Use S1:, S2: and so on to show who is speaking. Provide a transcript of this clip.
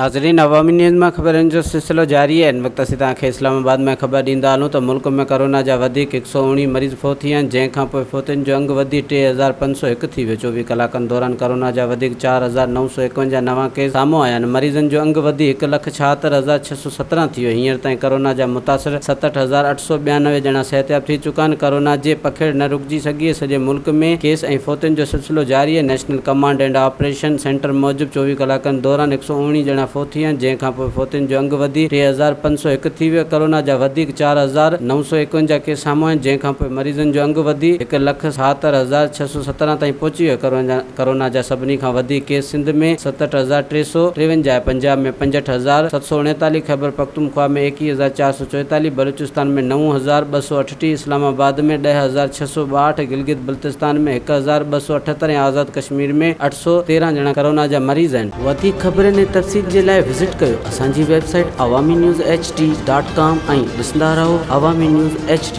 S1: नाज़रीन, अवामी न्यूज़ में ख़बरनि जो सिलसिलो जारी है। इन वक्त असीं तव्हांखे इस्लामाबाद में ख़बर ॾींदा हलूं त मुल्क में कोरोना जा वधीक 119 मरीज़ फ़ौत थिया आहिनि, जंहिंखां पोइ फ़ौतुनि जो अंगु वधी 3501 थी वियो। 24 कलाकनि दौरान कोरोना जा वधीक 4951 नवां केस साम्हूं आया आहिनि। मरीज़नि जो अंगु वधी 1,76,617 थी वियो। हींअर ताईं कोरोना जा मुतासिर 67,892 ॼणा सिहतयाब थी चुका आहिनि। कोरोना जे पखेड़ न रुकिजी सघी आहे। सॼे मुल्क में केस ऐं फ़ौतुनि जो सिलसिलो जारी आहे। National command and operation centre मूजिबि 24 कलाकनि दौरान 119 ॼणा फ़ौत थिया आहिनि, जंहिंखां पोइ फ़ौतुनि जो अंगु वधी 3501 थी वियो। कोरोना जा वधीक 4951 केस साम्हूं आहिनि, जंहिंखां पोइ मरीज़नि जो अंगु वधी 1,76,617 ताईं पहुची वियो। कोरोना जा सभिनी खां वधीक केस सिंध में 67,353 आहे, पंजाब में 65,739, खैबर पख्तूनख्वा में 21,444, बलूचिस्तान में 9,238, इस्लामाबाद में 10,662, गिलगित बल्तिस्तान में 1,278 ऐं आज़ाद कश्मीर में 813 ॼणा कोरोना जा मरीज़ आहिनि। वधीक ख़बरनि ऐं तफ़सील जे लाइ विज़िट कयो असांजी वेबसाइट awamiNewsHD.com ऐं ॾिसंदा रहो अवामी न्यूज़ HD।